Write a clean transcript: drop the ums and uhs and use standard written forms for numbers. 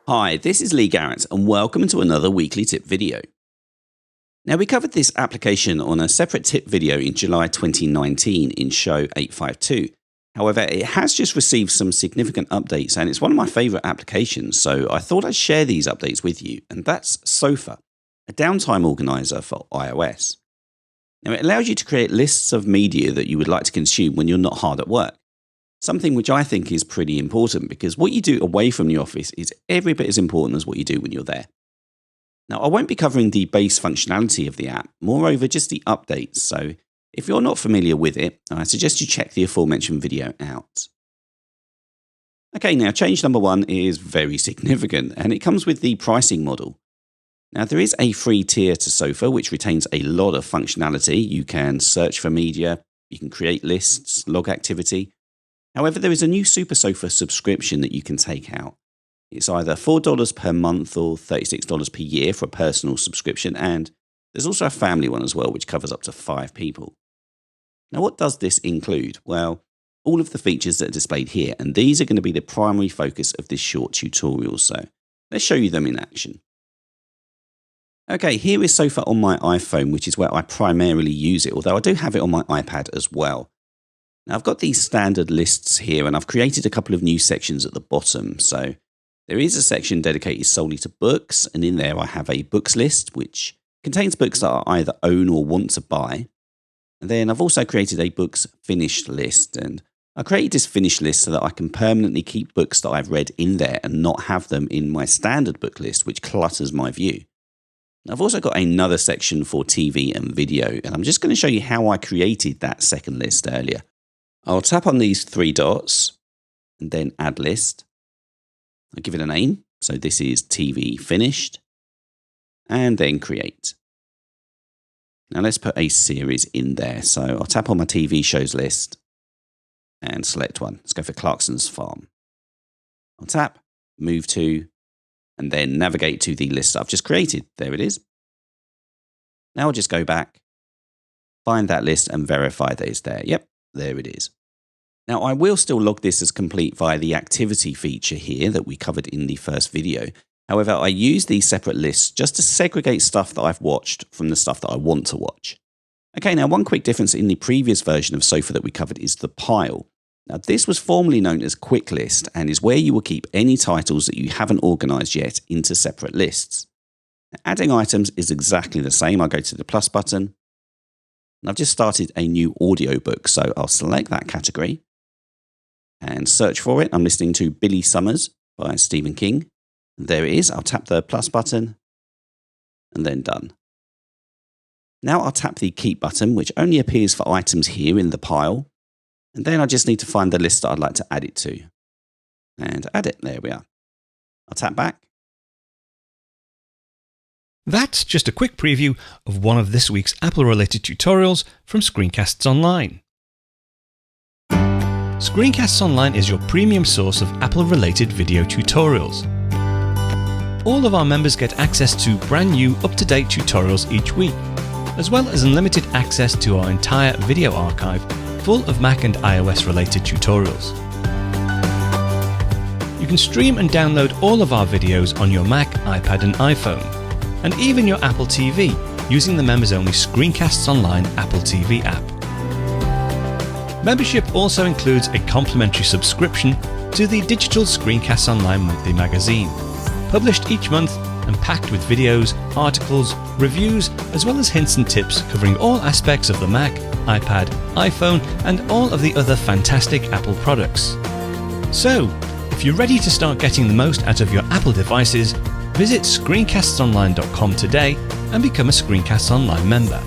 Hi, this is Lee Garrett and welcome to another weekly tip video. Now, we covered this application on a separate tip video in July 2019 in show 852. However, it has just received some significant updates and it's one of my favourite applications, so I thought I'd share these updates with you, and that's Sofa, a downtime organiser for iOS. Now, it allows you to create lists of media that you would like to consume when you're not hard at work. Something which I think is pretty important because what you do away from the office is every bit as important as what you do when you're there. Now, I won't be covering the base functionality of the app, moreover just the updates, so if you're not familiar with it, I suggest you check the aforementioned video out. Okay, now change number one is very significant and it comes with the pricing model. Now, there is a free tier to Sofa which retains a lot of functionality. You can search for media, you can create lists, log activity. However, there is a new Super Sofa subscription that you can take out. It's either $4 per month or $36 per year for a personal subscription, and there's also a family one as well, which covers up to 5 people. Now, what does this include? Well, all of the features that are displayed here, and these are going to be the primary focus of this short tutorial, so let's show you them in action. Okay, here is Sofa on my iPhone, which is where I primarily use it, although I do have it on my iPad as well. Now, I've got these standard lists here and I've created a couple of new sections at the bottom. So there is a section dedicated solely to books, and in there I have a books list which contains books that I either own or want to buy. And then I've also created a books finished list, and I created this finished list so that I can permanently keep books that I've read in there and not have them in my standard book list, which clutters my view. I've also got another section for TV and video, and I'm just going to show you how I created that second list earlier. I'll tap on these 3 dots and then add list. I'll give it a name. So this is TV finished, and then create. Now let's put a series in there. So I'll tap on my TV shows list and select one. Let's go for Clarkson's Farm. I'll tap, move to, and then navigate to the list that I've just created. There it is. Now I'll just go back, find that list and verify that it's there. Yep. There it is. Now, I will still log this as complete via the activity feature here that we covered in the first video. However, I use these separate lists just to segregate stuff that I've watched from the stuff that I want to watch. Okay, now one quick difference in the previous version of Sofa that we covered is the pile. Now, this was formerly known as Quick List and is where you will keep any titles that you haven't organized yet into separate lists. Now, adding items is exactly the same. I'll go to the plus button. And I've just started a new audiobook, so I'll select that category and search for it. I'm listening to Billy Summers by Stephen King. And there it is. I'll tap the plus button and then done. Now I'll tap the keep button, which only appears for items here in the pile. And then I just need to find the list that I'd like to add it to. And add it. There we are. I'll tap back. That's just a quick preview of one of this week's Apple-related tutorials from Screencasts Online. Screencasts Online is your premium source of Apple-related video tutorials. All of our members get access to brand new, up-to-date tutorials each week, as well as unlimited access to our entire video archive full of Mac and iOS-related tutorials. You can stream and download all of our videos on your Mac, iPad and iPhone, and even your Apple TV using the members-only Screencasts Online Apple TV app. Membership also includes a complimentary subscription to the digital Screencasts Online monthly magazine, published each month and packed with videos, articles, reviews, as well as hints and tips covering all aspects of the Mac, iPad, iPhone, and all of the other fantastic Apple products. So, if you're ready to start getting the most out of your Apple devices, visit screencastsonline.com today and become a Screencasts Online member.